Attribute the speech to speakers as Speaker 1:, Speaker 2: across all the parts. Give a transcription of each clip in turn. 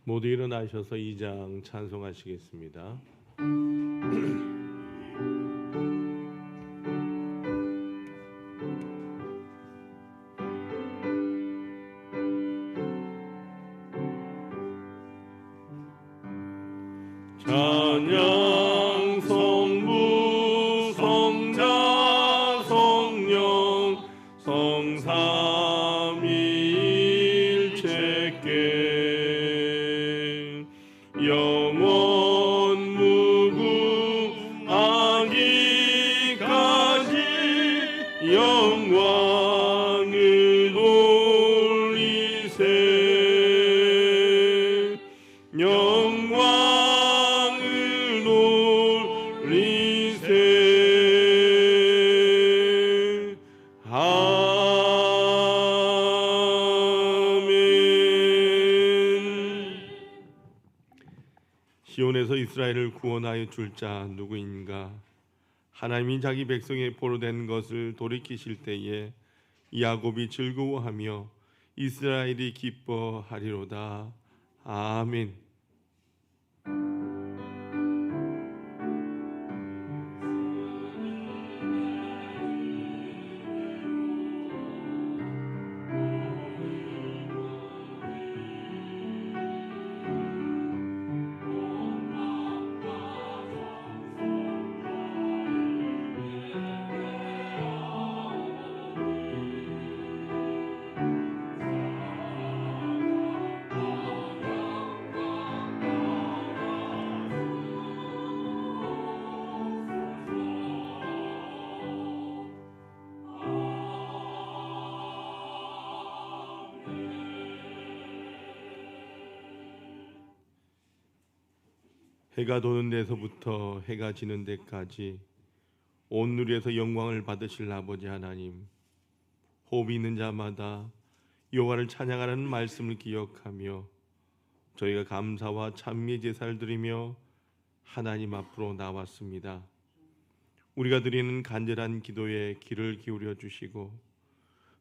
Speaker 1: 모두 일어나셔서 2장 찬송하시겠습니다. 찬양 성부 성자 성령 성삼위일체께 영원 무궁하기까지 영광을 돌리세 영광을 돌리세 아멘. 시온에서 이스라엘을 구원하여 줄 자 누구인가? 하나님이 자기 백성의 보로 된 것을 돌이키실 때에 야곱이 즐거워하며 이스라엘이 기뻐하리로다. 아멘. 해가 도는 데서부터 해가 지는 데까지 온 누리에서 영광을 받으실 아버지 하나님, 호흡이 있는 자마다 여호와를 찬양하라는 말씀을 기억하며 저희가 감사와 찬미의 제사를 드리며 하나님 앞으로 나왔습니다. 우리가 드리는 간절한 기도에 귀를 기울여 주시고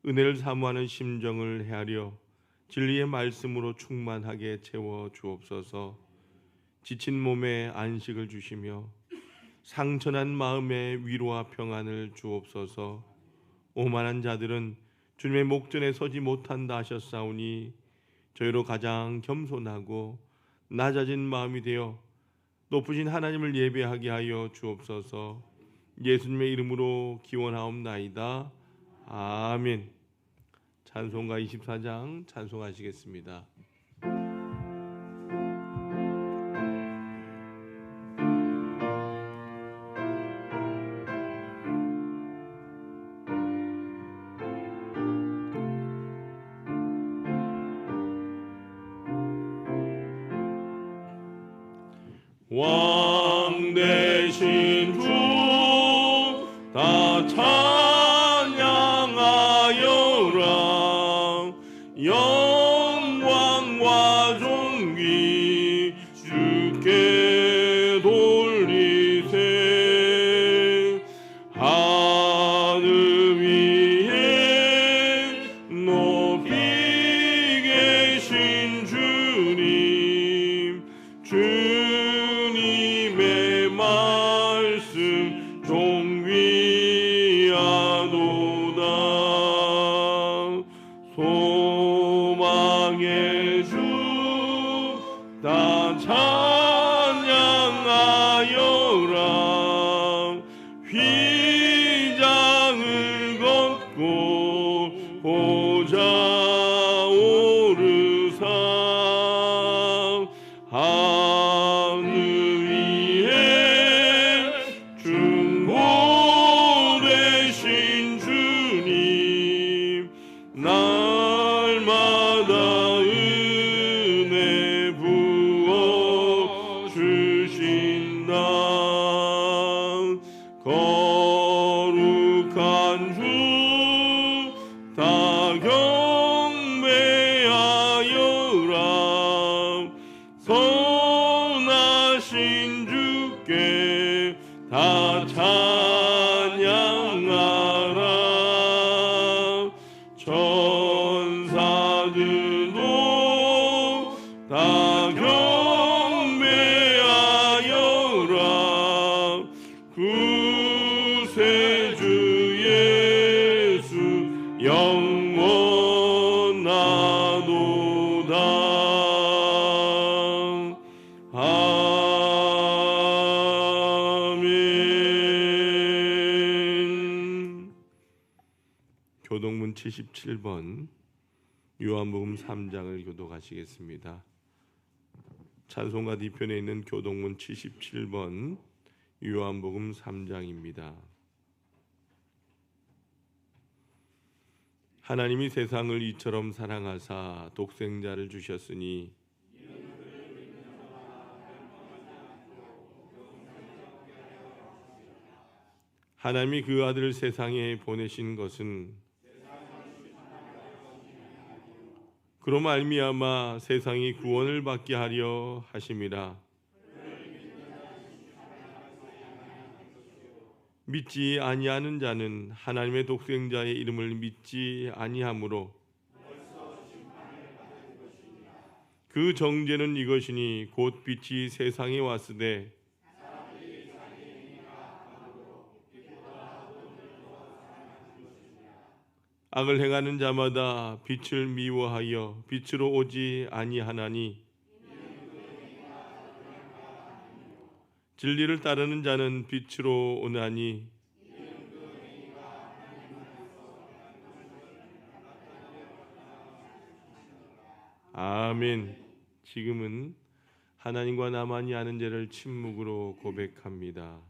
Speaker 1: 은혜를 사모하는 심정을 헤아려 진리의 말씀으로 충만하게 채워 주옵소서. 지친 몸에 안식을 주시며 상처난 마음에 위로와 평안을 주옵소서. 오만한 자들은 주님의 목전에 서지 못한다 하셨사오니 저희로 가장 겸손하고 낮아진 마음이 되어 높으신 하나님을 예배하게 하여 주옵소서. 예수님의 이름으로 기원하옵나이다. 아멘. 찬송가 24장 찬송하시겠습니다. 왕 대신 주 다 찬양하여라. 영광과 존귀 주께 돌리세. 하늘 위에 높이 계신 주님, 주님의 말씀 존귀하도다. 소망의 주 다 찬양하여라. 휘장을 걷고 보좌 오르사. 하늘 위에 중보되신 주님, 날마다 은혜 부어 주신다. 거룩한 주 다 경배하여라. 선하신 주께 다 찬양하라. 천사들도 다 77번 요한복음 3장을 교독하시겠습니다. 찬송가 뒤편에 있는 교독문 77번 요한복음 3장입니다. 하나님이 세상을 이처럼 사랑하사 독생자를 주셨으니 하나님이 그 아들을 세상에 보내신 것은 그로 말미암아 세상이 구원을 받게 하려 하심이라. 믿지 아니하는 자는 하나님의 독생자의 이름을 믿지 아니하므로 그 정죄는 이것이니 곧 빛이 세상에 왔으되 악을 행하는 자마다 빛을 미워하여 빛으로 오지 아니하나니 진리를 따르는 자는 빛으로 오나니 아멘. 지금은 하나님과 나만이 아는 죄를 침묵으로 고백합니다.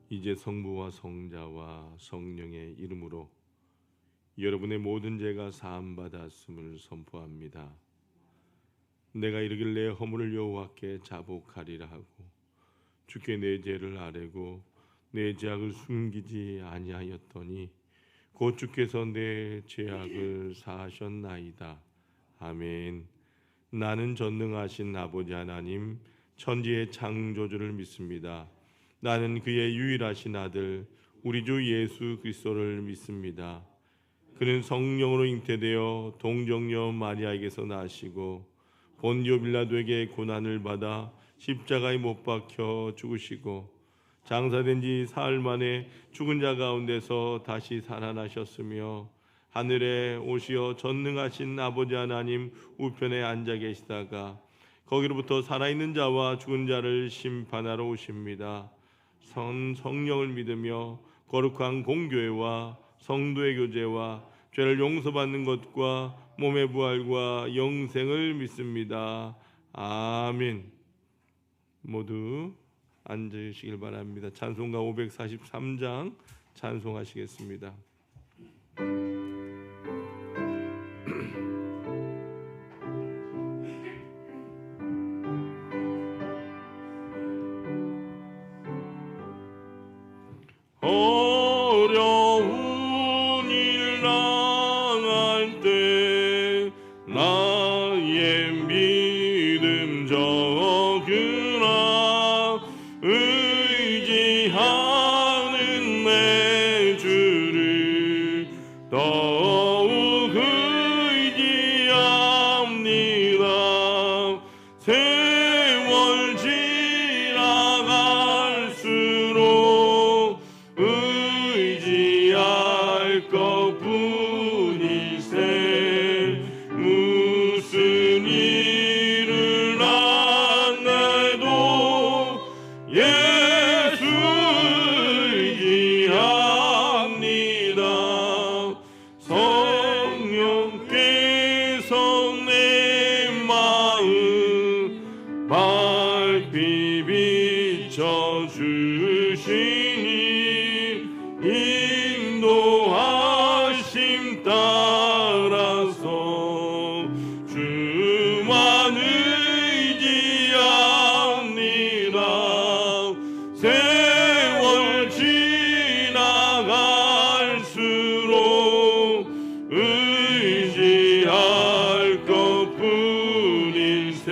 Speaker 1: 이제 성부와 성자와 성령의 이름으로 여러분의 모든 죄가 사함받았음을 선포합니다. 내가 이르길 내 허물을 여호와께 자복하리라 하고 주께 내 죄를 아뢰고 내 죄악을 숨기지 아니하였더니 곧 주께서 내 죄악을 사하셨나이다. 아멘. 나는 전능하신 아버지 하나님 천지의 창조주를 믿습니다. 나는 그의 유일하신 아들 우리 주 예수 그리스도를 믿습니다. 그는 성령으로 잉태되어 동정녀 마리아에게서 나시고 본디오 빌라도에게 고난을 받아 십자가에 못 박혀 죽으시고 장사된 지 사흘 만에 죽은 자 가운데서 다시 살아나셨으며 하늘에 오시어 전능하신 아버지 하나님 우편에 앉아 계시다가 거기로부터 살아있는 자와 죽은 자를 심판하러 오십니다. 성령을 믿으며 거룩한 공교회와 성도의 교제와 죄를 용서받는 것과 몸의 부활과 영생을 믿습니다. 아멘. 모두 앉으시길 바랍니다. 찬송가 543장 찬송하시겠습니다. 어려운 일 당할 때 나의 믿음 적으라. 의지하는 내 주를 더욱 의지합니다. 세월 지나갈수록 인도하심 따라서 주만 의지합니다. 세월 지나갈수록 의지할 것뿐인세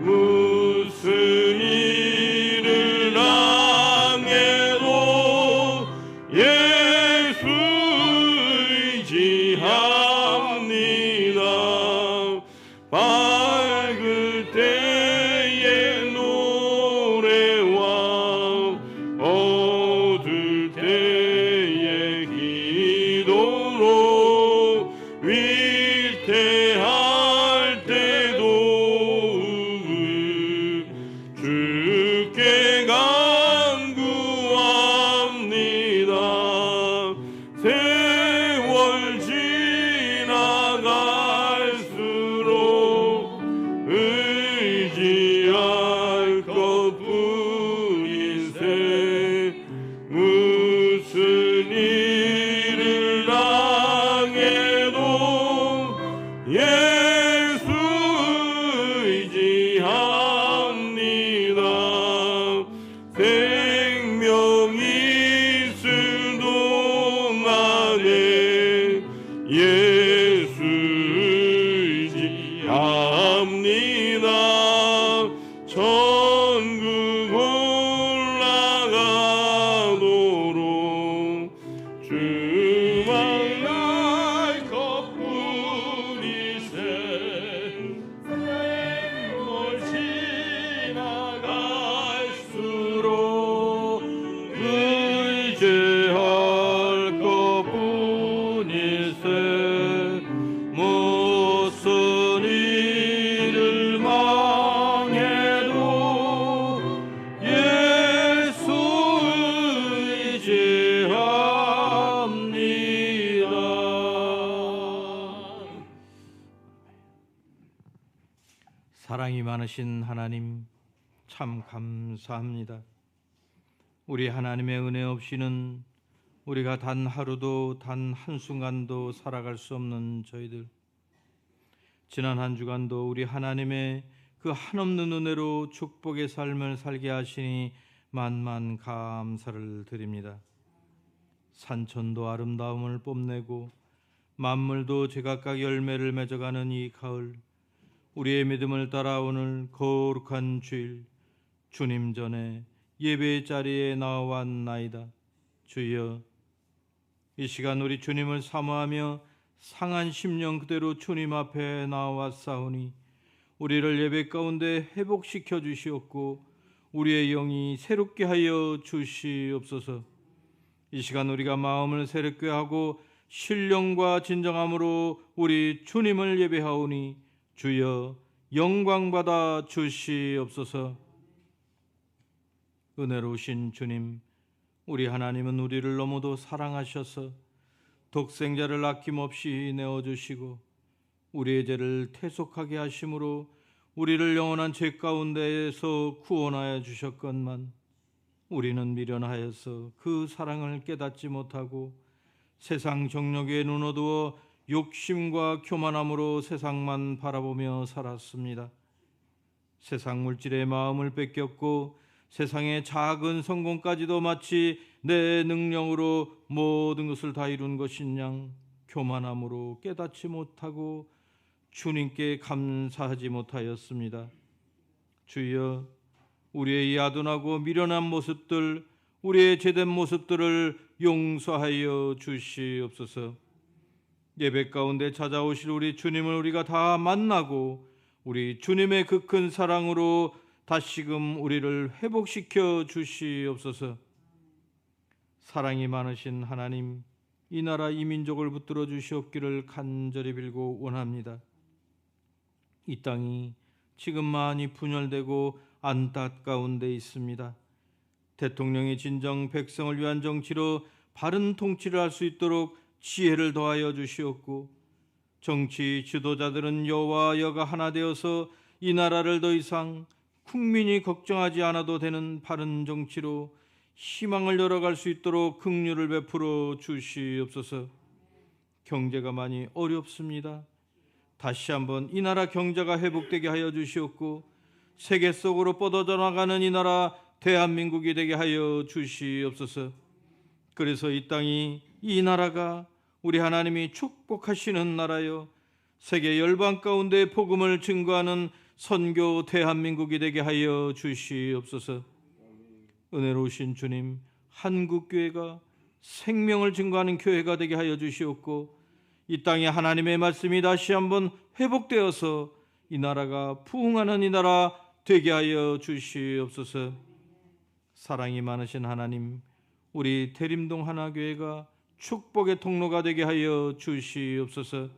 Speaker 1: 무슨 일을 당해도 예수 의지합니다. 밝을 때의 노래와 어두울 때의 기도로 위태할 때도 주께 간구합니다. 세월 지나갈수록 의지할 것뿐인세 무슨 일을 당해도 예수 의지합니다. 생명 있을 동안에 예수 의지합니다. 천국 올라가도록 주만 날 것뿐이세 세월 지나갈수록 의지할 것뿐이세 무슨 일을 망해도 예수 의지합니다.
Speaker 2: 사랑이 많으신 하나님, 참 감사합니다. 우리 하나님의 은혜 없이는 우리가 단 하루도 단 한순간도 살아갈 수 없는 저희들, 지난 한 주간도 우리 하나님의 그 한없는 은혜로 축복의 삶을 살게 하시니 만만 감사를 드립니다. 산천도 아름다움을 뽐내고 만물도 제각각 열매를 맺어가는 이 가을, 우리의 믿음을 따라 오늘 거룩한 주일 주님 전에 예배의 자리에 나와왔나이다. 주여, 이 시간 우리 주님을 사모하며 상한 심령 그대로 주님 앞에 나와왔사오니 우리를 예배 가운데 회복시켜 주시옵고 우리의 영이 새롭게 하여 주시옵소서. 이 시간 우리가 마음을 새롭게 하고 신령과 진정함으로 우리 주님을 예배하오니 주여 영광받아 주시옵소서. 은혜로우신 주님, 우리 하나님은 우리를 너무도 사랑하셔서 독생자를 아낌없이 내어주시고 우리의 죄를 태속하게 하심으로 우리를 영원한 죄 가운데에서 구원하여 주셨건만 우리는 미련하여서 그 사랑을 깨닫지 못하고 세상 정욕에 눈 어두워 욕심과 교만함으로 세상만 바라보며 살았습니다. 세상 물질의 마음을 뺏겼고 세상의 작은 성공까지도 마치 내 능력으로 모든 것을 다 이룬 것인 양 교만함으로 깨닫지 못하고 주님께 감사하지 못하였습니다. 주여, 우리의 야둔하고 미련한 모습들, 우리의 죄된 모습들을 용서하여 주시옵소서. 예배 가운데 찾아오실 우리 주님을 우리가 다 만나고 우리 주님의 그 큰 사랑으로 다시금 우리를 회복시켜 주시옵소서. 사랑이 많으신 하나님, 이 나라 이 민족을 붙들어 주시옵기를 간절히 빌고 원합니다. 이 땅이 지금 많이 분열되고 안타까운데 있습니다. 대통령이 진정 백성을 위한 정치로 바른 통치를 할 수 있도록 지혜를 더하여 주시옵고 정치 지도자들은 여와 여가 하나 되어서 이 나라를 더 이상 국민이 걱정하지 않아도 되는 바른 정치로 희망을 열어갈 수 있도록 긍휼을 베풀어 주시옵소서. 경제가 많이 어렵습니다. 다시 한번 이 나라 경제가 회복되게 하여 주시옵고 세계 속으로 뻗어져 나가는 이 나라 대한민국이 되게 하여 주시옵소서. 그래서 이 땅이, 이 나라가 우리 하나님이 축복하시는 나라요, 세계 열방 가운데 복음을 증거하는 선교 대한민국이 되게 하여 주시옵소서. 은혜로우신 주님, 한국교회가 생명을 증거하는 교회가 되게 하여 주시옵고 이 땅에 하나님의 말씀이 다시 한번 회복되어서 이 나라가 부흥하는 이 나라 되게 하여 주시옵소서. 사랑이 많으신 하나님, 우리 대림동 하나교회가 축복의 통로가 되게 하여 주시옵소서.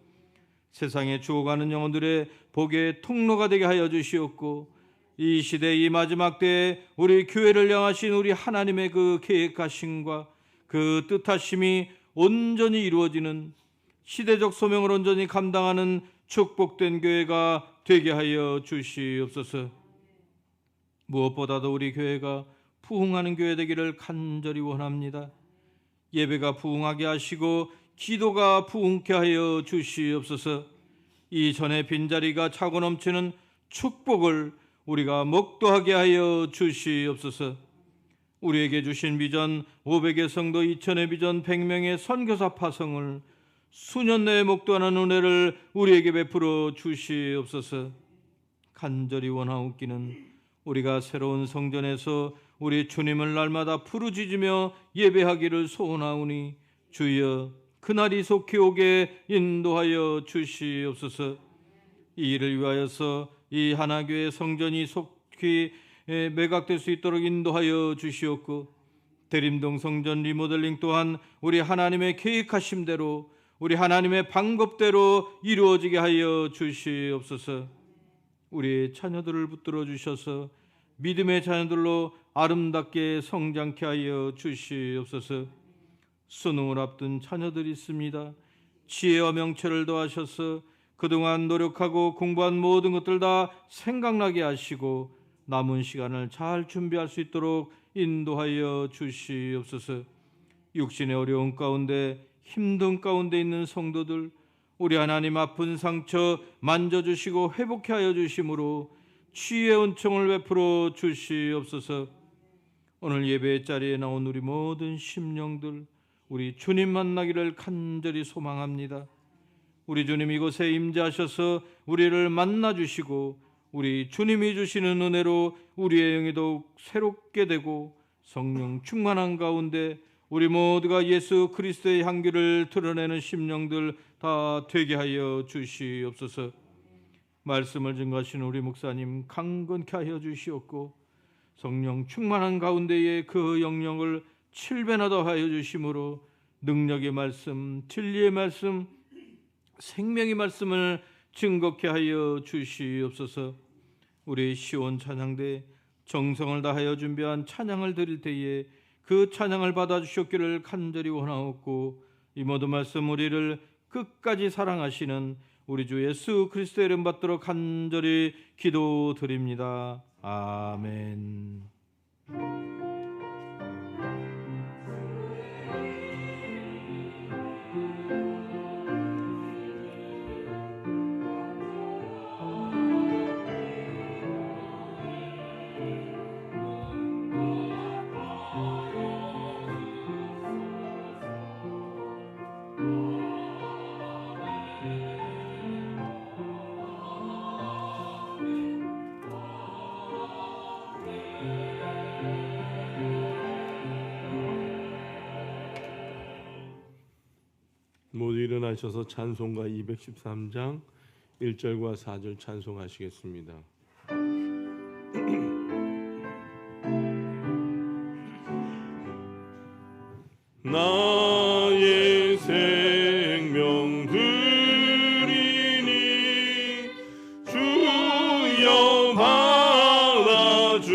Speaker 2: 세상에 죽어가는 영혼들의 복의 통로가 되게 하여 주시옵고 이 시대 이 마지막 때에 우리 교회를 향하신 우리 하나님의 그 계획하심과 그 뜻하심이 온전히 이루어지는 시대적 소명을 온전히 감당하는 축복된 교회가 되게 하여 주시옵소서. 무엇보다도 우리 교회가 부흥하는 교회 되기를 간절히 원합니다. 예배가 부흥하게 하시고 기도가 부흥케 하여 주시옵소서. 이 전에 빈자리가 차고 넘치는 축복을 우리가 먹도하게 하여 주시옵소서. 우리에게 주신 비전 500의 성도 2000의 비전 100명의 선교사 파송을 수년 내에 목도하는 은혜를 우리에게 베풀어 주시옵소서. 간절히 원하옵기는 우리가 새로운 성전에서 우리 주님을 날마다 부르짖으며 예배하기를 소원하오니 주여 그날이 속히 오게 인도하여 주시옵소서. 이 일을 위하여서 이 하나교회 성전이 속히 매각될 수 있도록 인도하여 주시옵고 대림동 성전 리모델링 또한 우리 하나님의 계획하심대로 우리 하나님의 방법대로 이루어지게 하여 주시옵소서. 우리 자녀들을 붙들어 주셔서 믿음의 자녀들로 아름답게 성장케 하여 주시옵소서. 수능을 앞둔 자녀들이 있습니다. 지혜와 명철을 더하셔서 그동안 노력하고 공부한 모든 것들 다 생각나게 하시고 남은 시간을 잘 준비할 수 있도록 인도하여 주시옵소서. 육신의 어려운 가운데 힘든 가운데 있는 성도들 우리 하나님 아픈 상처 만져주시고 회복케 하여 주심으로 치유의 은총을 베풀어 주시옵소서. 오늘 예배의 자리에 나온 우리 모든 심령들 우리 주님 만나기를 간절히 소망합니다. 우리 주님 이곳에 임재하셔서 우리를 만나주시고 우리 주님이 주시는 은혜로 우리의 영이 더욱 새롭게 되고 성령 충만한 가운데 우리 모두가 예수 그리스도의 향기를 드러내는 심령들 다 되게 하여 주시옵소서. 말씀을 증거하시는 우리 목사님 강건케 하여 주시옵고 성령 충만한 가운데에 그 영역을 7배나 더하여 주심으로 능력의 말씀, 진리의 말씀, 생명의 말씀을 증거케 하여 주시옵소서. 우리 시온 찬양대 정성을 다하여 준비한 찬양을 드릴 때에 그 찬양을 받아주셨기를 간절히 원하옵고 이 모든 말씀 우리를 끝까지 사랑하시는 우리 주 예수 그리스도의 이름 받도록 간절히 기도드립니다. 아멘.
Speaker 1: 모두 일어나셔서 찬송가 213장 1절과 4절 찬송하시겠습니다. 나의 생명 드리니 주여 받아주셔서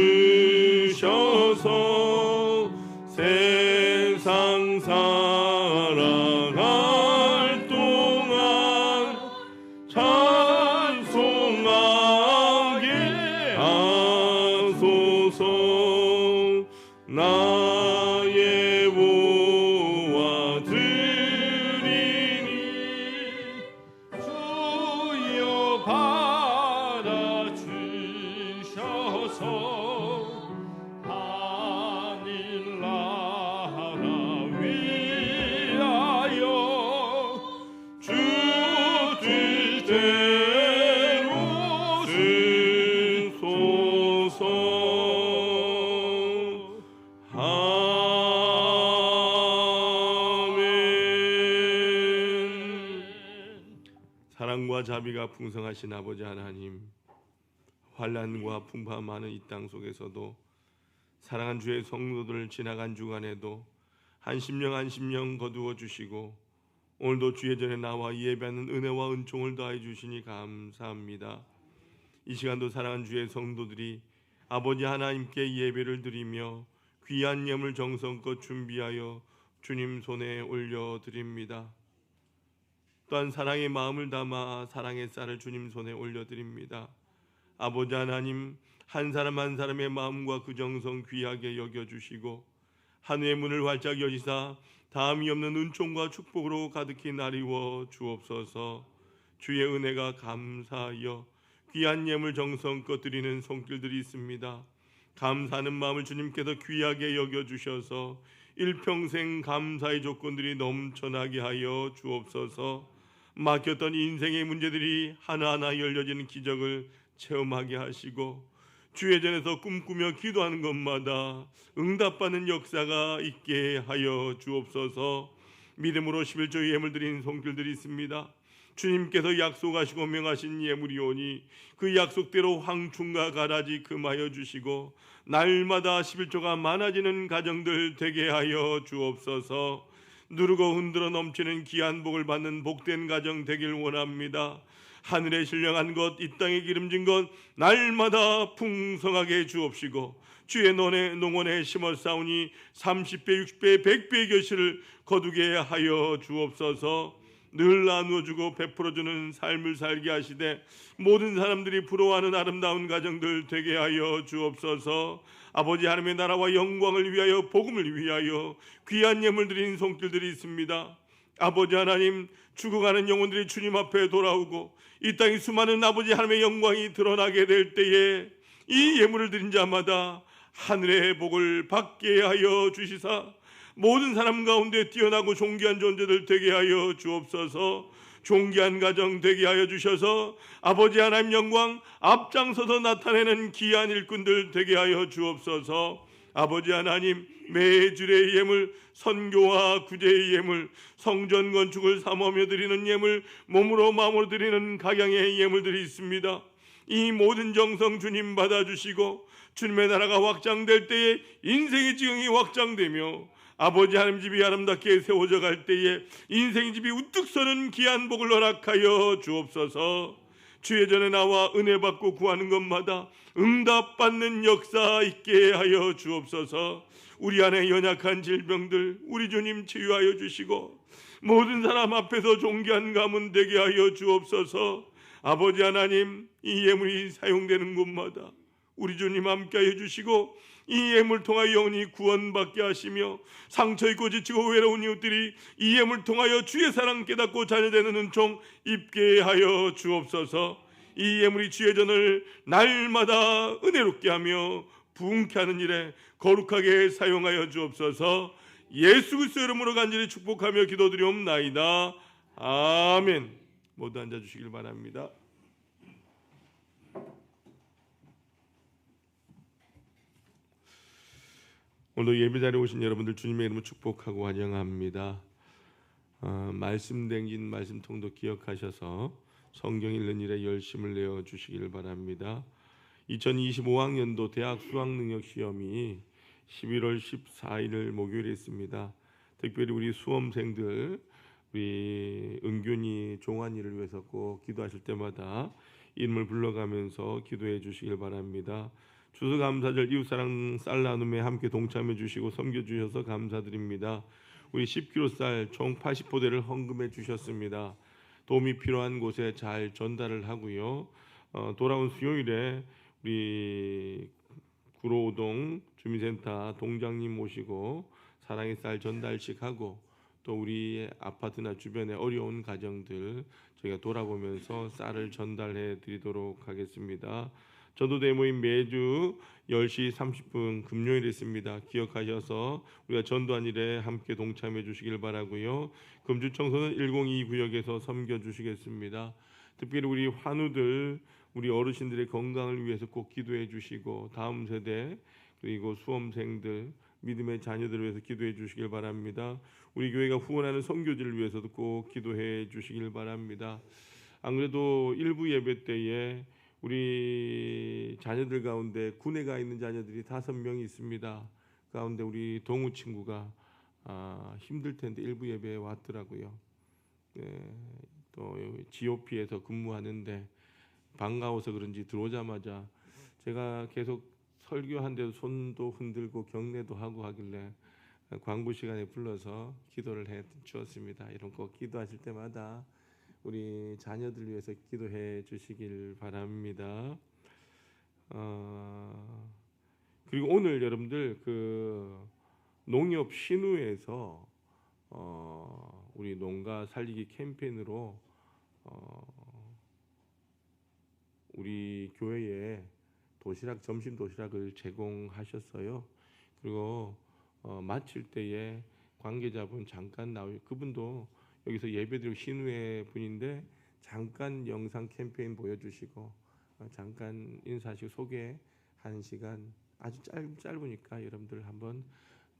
Speaker 1: 세상 살아갈 동안 찬송하게 하소서. 나 아멘. 사랑과 자비가 풍성하신 아버지 하나님, 환난과 풍파 많은 이 땅 속에서도 사랑한 주의 성도들 지나간 주간에도 한 심령 거두어 주시고 오늘도 주의 전에 나와 예배하는 은혜와 은총을 더해 주시니 감사합니다. 이 시간도 사랑한 주의 성도들이 아버지 하나님께 예배를 드리며 귀한 예물 정성껏 준비하여 주님 손에 올려드립니다. 또한 사랑의 마음을 담아 사랑의 쌀을 주님 손에 올려드립니다. 아버지 하나님, 한 사람 한 사람의 마음과 그 정성 귀하게 여겨주시고 하늘의 문을 활짝 여시사 다함이 없는 은총과 축복으로 가득히 나리워 주옵소서. 주의 은혜가 감사하여 귀한 예물 정성껏 드리는 손길들이 있습니다. 감사하는 마음을 주님께서 귀하게 여겨주셔서 일평생 감사의 조건들이 넘쳐나게 하여 주옵소서. 막혔던 인생의 문제들이 하나하나 열려지는 기적을 체험하게 하시고 주의 전에서 꿈꾸며 기도하는 것마다 응답받는 역사가 있게 하여 주옵소서. 믿음으로 11조 예물 드린 손길들이 있습니다. 주님께서 약속하시고 명하신 예물이오니 그 약속대로 황충과 가라지 금하여 주시고 날마다 11조가 많아지는 가정들 되게 하여 주옵소서. 누르고 흔들어 넘치는 귀한 복을 받는 복된 가정 되길 원합니다. 하늘에 신령한 것, 이 땅에 기름진 것 날마다 풍성하게 주옵시고 주의 농원에 심어 싸우니 30배, 60배, 100배의 결실을 거두게 하여 주옵소서. 늘 나누어주고 베풀어주는 삶을 살게 하시되 모든 사람들이 부러워하는 아름다운 가정들 되게 하여 주옵소서. 아버지 하나님의 나라와 영광을 위하여 복음을 위하여 귀한 예물 드린 손길들이 있습니다. 아버지 하나님, 죽어가는 영혼들이 주님 앞에 돌아오고 이 땅에 수많은 아버지 하나님의 영광이 드러나게 될 때에 이 예물을 드린 자마다 하늘의 복을 받게 하여 주시사 모든 사람 가운데 뛰어나고 존귀한 존재들 되게 하여 주옵소서. 존귀한 가정 되게 하여 주셔서 아버지 하나님 영광 앞장서서 나타내는 귀한 일꾼들 되게 하여 주옵소서. 아버지 하나님, 매주의 예물, 선교와 구제의 예물, 성전 건축을 사모하며 드리는 예물, 몸으로 마음으로 드리는 각양의 예물들이 있습니다. 이 모든 정성 주님 받아주시고 주님의 나라가 확장될 때에 인생의 지경이 확장되며 아버지 하나님 집이 아름답게 세워져 갈 때에 인생의 집이 우뚝 서는 귀한 복을 허락하여 주옵소서. 주의 전에 나와 은혜 받고 구하는 것마다 응답받는 역사 있게 하여 주옵소서. 우리 안에 연약한 질병들 우리 주님 치유하여 주시고 모든 사람 앞에서 존귀한 가문 되게 하여 주옵소서. 아버지 하나님, 이 예물이 사용되는 곳마다 우리 주님 함께하여 주시고 이 예물 통하여 영혼이 구원받게 하시며 상처 있고 지치고 외로운 이웃들이 이 예물 통하여 주의 사랑 깨닫고 자녀되는 은총 입게 하여 주옵소서. 이 예물이 주의 전을 날마다 은혜롭게 하며 부흥케 하는 일에 거룩하게 사용하여 주옵소서. 예수 그리스도 이름으로 간절히 축복하며 기도드리옵나이다. 아멘. 모두 앉아주시길 바랍니다. 오늘 예배자리에 오신 여러분들 주님의 이름으로 축복하고 환영합니다. 말씀 댕긴 말씀통도 기억하셔서 성경 읽는 일에 열심을 내어 주시길 바랍니다. 2025학년도 대학 수학능력시험이 11월 14일 목요일에 있습니다. 특별히 우리 수험생들, 우리 은균이 종환이를 위해서 꼭 기도하실 때마다 이름을 불러가면서 기도해 주시길 바랍니다. 추수감사절 이웃사랑 쌀 나눔에 함께 동참해 주시고 섬겨 주셔서 감사드립니다. 우리 10kg 쌀 총 80포대를 헌금해 주셨습니다. 도움이 필요한 곳에 잘 전달을 하고요. 돌아온 수요일에 우리 구로우동 주민센터 동장님 모시고 사랑의 쌀 전달식 하고 또 우리 아파트나 주변의 어려운 가정들 저희가 돌아보면서 쌀을 전달해 드리도록 하겠습니다. 전도대 모임 매주 10시 30분 금요일에 있습니다. 기억하셔서 우리가 전도한 일에 함께 동참해 주시길 바라고요. 금주청소는 102 구역에서 섬겨 주시겠습니다. 특별히 우리 환우들, 우리 어르신들의 건강을 위해서 꼭 기도해 주시고 다음 세대 그리고 수험생들 믿음의 자녀들을 위해서 기도해 주시길 바랍니다. 우리 교회가 후원하는 선교지를 위해서도 꼭 기도해 주시길 바랍니다. 안 그래도 일부 예배 때에 우리 자녀들 가운데 군에 가 있는 자녀들이 5명이 있습니다. 가운데 우리 동우 친구가 힘들 텐데 일부 예배에 왔더라고요. 네, 또 GOP에서 근무하는데 반가워서 그런지 들어오자마자 제가 계속 설교한데도 손도 흔들고 격려도 하고 하길래 광고 시간에 불러서 기도를 해 주었습니다. 이런 거 기도하실 때마다 우리 자녀들 위해서 기도해 주시길 바랍니다. 그리고 오늘 여러분들 그 농협 신우에서 우리 농가 살리기 캠페인으로 우리 교회에 점심 도시락을 제공하셨어요. 그리고 마칠 때에 관계자분 잠깐 그분도 여기서 예배드리고 신우회 분인데 잠깐 영상 캠페인 보여주시고 잠깐 인사하시고 소개하는 시간 아주 짧으니까 여러분들 한번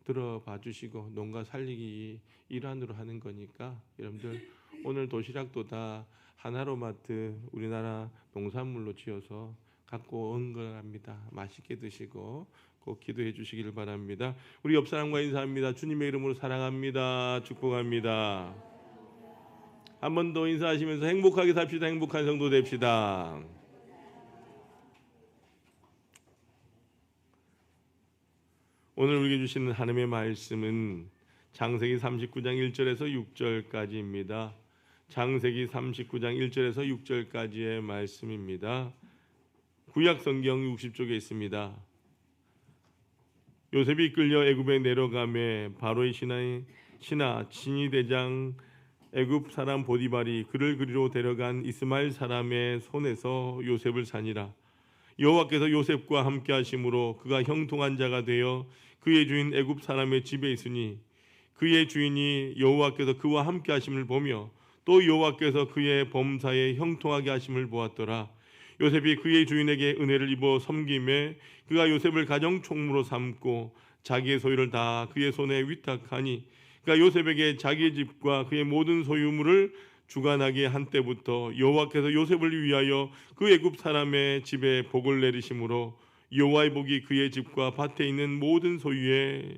Speaker 1: 들어봐 주시고 농가 살리기 일환으로 하는 거니까 여러분들 오늘 도시락도 다 하나로마트 우리나라 농산물로 지어서 갖고 온 거랍니다. 맛있게 드시고 꼭 기도해 주시기를 바랍니다. 우리 옆 사람과 인사합니다. 주님의 이름으로 사랑합니다. 축복합니다. 한 번 더 인사하시면서 행복하게 삽시다. 행복한 성도 됩시다. 오늘 우리에게 주시는 하나님의 말씀은 창세기 39장 1절에서 6절까지입니다. 창세기 39장 1절에서 6절까지의 말씀입니다. 구약 성경 60쪽에 있습니다. 요셉이 이끌려 애굽에 내려가매 바로의 신하 진위 대장 애굽 사람 보디발이 그를 그리로 데려간 이스마엘 사람의 손에서 요셉을 산이라. 여호와께서 요셉과 함께 하심으로 그가 형통한 자가 되어 그의 주인 애굽 사람의 집에 있으니 그의 주인이 여호와께서 그와 함께 하심을 보며 또 여호와께서 그의 범사에 형통하게 하심을 보았더라. 요셉이 그의 주인에게 은혜를 입어 섬김에 그가 요셉을 가정 총무로 삼고 자기의 소유를 다 그의 손에 위탁하니 그가 요셉에게 자기의 집과 그의 모든 소유물을 주관하게 한 때부터 여호와께서 요셉을 위하여 그 애굽 사람의 집에 복을 내리심으로 여호와의 복이 그의 집과 밭에 있는 모든 소유에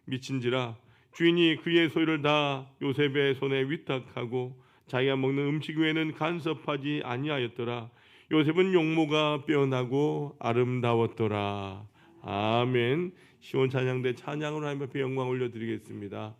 Speaker 1: 미친지라. 주인이 그의 소유를 다 요셉의 손에 위탁하고 자기가 먹는 음식 외에는 간섭하지 아니하였더라. 요셉은 용모가 빼어나고 아름다웠더라. 아멘. 시온 찬양대 찬양으로 하나님 앞에 영광 올려드리겠습니다.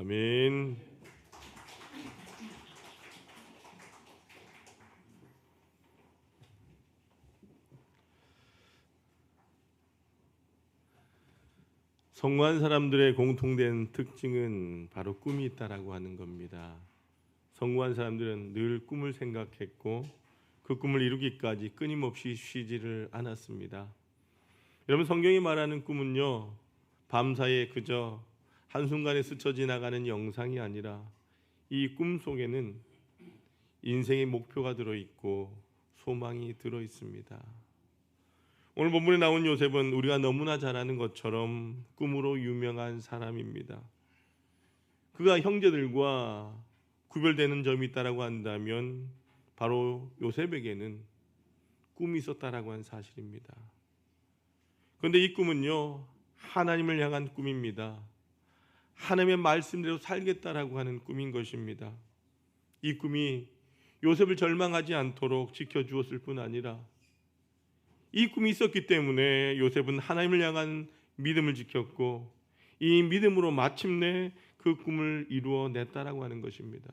Speaker 1: 아멘. 성공한 사람들의 공통된 특징은 바로 꿈이 있다라고 하는 겁니다. 성공한 사람들은 늘 꿈을 생각했고 그 꿈을 이루기까지 끊임없이 쉬지를 않았습니다. 여러분, 성경이 말하는 꿈은요, 밤사이에 그저 한순간에 스쳐 지나가는 영상이 아니라 이 꿈 속에는 인생의 목표가 들어있고 소망이 들어있습니다. 오늘 본문에 나온 요셉은 우리가 너무나 잘 아는 것처럼 꿈으로 유명한 사람입니다. 그가 형제들과 구별되는 점이 있다라고 한다면 바로 요셉에게는 꿈이 있었다라고 하는 사실입니다. 그런데 이 꿈은요, 하나님을 향한 꿈입니다. 하나님의 말씀대로 살겠다라고 하는 꿈인 것입니다. 이 꿈이 요셉을 절망하지 않도록 지켜주었을 뿐 아니라 이 꿈이 있었기 때문에 요셉은 하나님을 향한 믿음을 지켰고 이 믿음으로 마침내 그 꿈을 이루어냈다라고 하는 것입니다.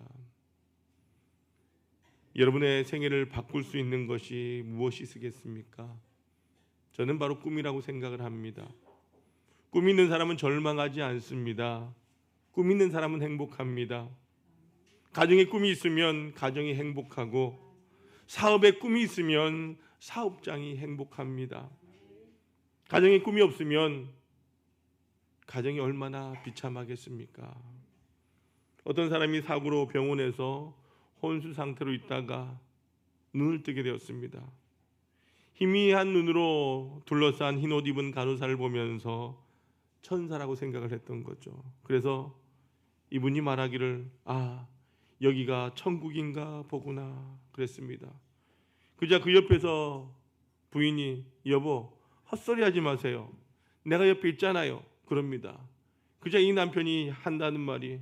Speaker 1: 여러분의 생애를 바꿀 수 있는 것이 무엇이 있겠습니까? 저는 바로 꿈이라고 생각을 합니다. 꿈 있는 사람은 절망하지 않습니다. 꿈 있는 사람은 행복합니다. 가정에 꿈이 있으면 가정이 행복하고 사업에 꿈이 있으면 사업장이 행복합니다. 가정에 꿈이 없으면 가정이 얼마나 비참하겠습니까? 어떤 사람이 사고로 병원에서 혼수 상태로 있다가 눈을 뜨게 되었습니다. 희미한 눈으로 둘러싼 흰옷 입은 간호사를 보면서 천사라고 생각을 했던 거죠. 그래서 이분이 말하기를 여기가 천국인가 보구나 그랬습니다. 그자 그 옆에서 부인이 여보 헛소리 하지 마세요. 내가 옆에 있잖아요. 그럽니다. 그자 이 남편이 한다는 말이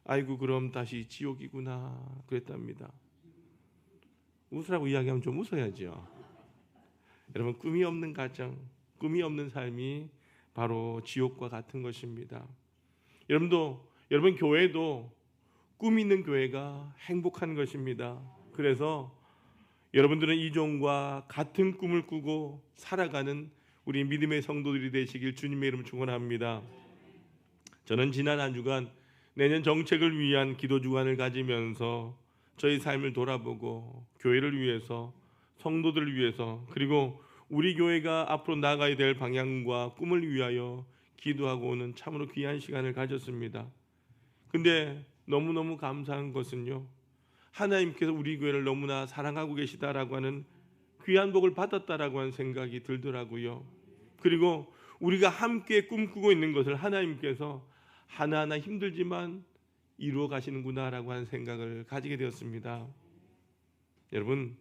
Speaker 1: 아이고 그럼 다시 지옥이구나 그랬답니다. 웃으라고 이야기하면 좀 웃어야죠. 여러분, 꿈이 없는 가정, 꿈이 없는 삶이 바로 지옥과 같은 것입니다. 여러분 교회도 꿈 있는 교회가 행복한 것입니다. 그래서 여러분들은 이종과 같은 꿈을 꾸고 살아가는 우리 믿음의 성도들이 되시길 주님의 이름으로 축원합니다. 저는 지난 한 주간 내년 정책을 위한 기도 주간을 가지면서 저희 삶을 돌아보고 교회를 위해서, 성도들을 위해서, 그리고 우리 교회가 앞으로 나아가야 될 방향과 꿈을 위하여 기도하고 오는 참으로 귀한 시간을 가졌습니다. 근데 너무너무 감사한 것은요, 하나님께서 우리 교회를 너무나 사랑하고 계시다라고 하는 귀한 복을 받았다라고 하는 생각이 들더라고요. 그리고 우리가 함께 꿈꾸고 있는 것을 하나님께서 하나하나 힘들지만 이루어 가시는구나라고 하는 생각을 가지게 되었습니다. 여러분,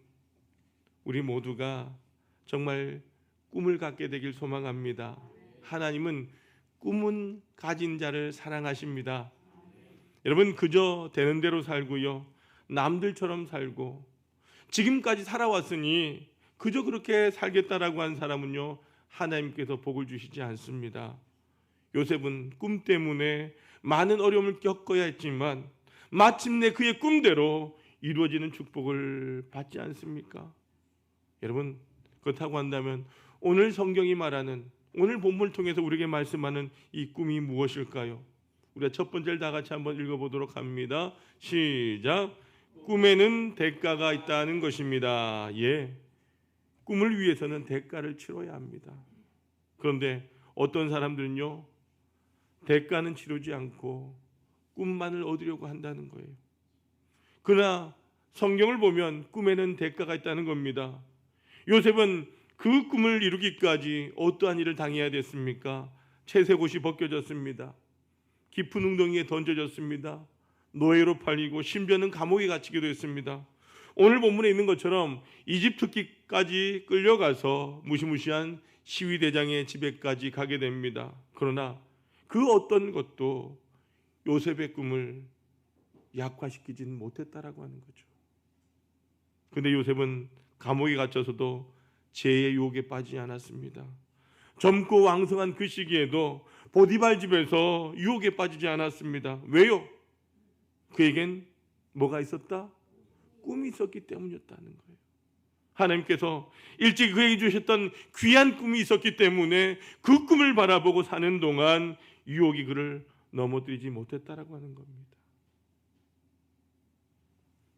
Speaker 1: 우리 모두가 정말 꿈을 갖게 되길 소망합니다. 하나님은 꿈은 가진 자를 사랑하십니다. 여러분, 그저 되는 대로 살고요, 남들처럼 살고 지금까지 살아왔으니 그저 그렇게 살겠다라고 한 사람은요, 하나님께서 복을 주시지 않습니다. 요셉은 꿈 때문에 많은 어려움을 겪어야 했지만 마침내 그의 꿈대로 이루어지는 축복을 받지 않습니까? 여러분, 그렇다고 한다면 오늘 성경이 말하는, 오늘 본문을 통해서 우리에게 말씀하는 이 꿈이 무엇일까요? 우리가 첫 번째를 다 같이 한번 읽어보도록 합니다. 시작. 꿈에는 대가가 있다는 것입니다. 꿈을 위해서는 대가를 치러야 합니다. 그런데 어떤 사람들은요, 대가는 치르지 않고 꿈만을 얻으려고 한다는 거예요. 그러나 성경을 보면 꿈에는 대가가 있다는 겁니다. 요셉은 그 꿈을 이루기까지 어떠한 일을 당해야 됐습니까? 채색옷이 벗겨졌습니다. 깊은 웅덩이에 던져졌습니다. 노예로 팔리고 심지어는 감옥에 갇히기도 했습니다. 오늘 본문에 있는 것처럼 이집트까지 끌려가서 무시무시한 시위대장의 집에까지 가게 됩니다. 그러나 그 어떤 것도 요셉의 꿈을 약화시키지는 못했다라고 하는 거죠. 그런데 요셉은 감옥에 갇혀서도 죄의 유혹에 빠지지 않았습니다. 젊고 왕성한 그 시기에도 보디발 집에서 유혹에 빠지지 않았습니다. 왜요? 그에겐 뭐가 있었다? 꿈이 있었기 때문이었다는 거예요. 하나님께서 일찍 그에게 주셨던 귀한 꿈이 있었기 때문에 그 꿈을 바라보고 사는 동안 유혹이 그를 넘어뜨리지 못했다라고 하는 겁니다.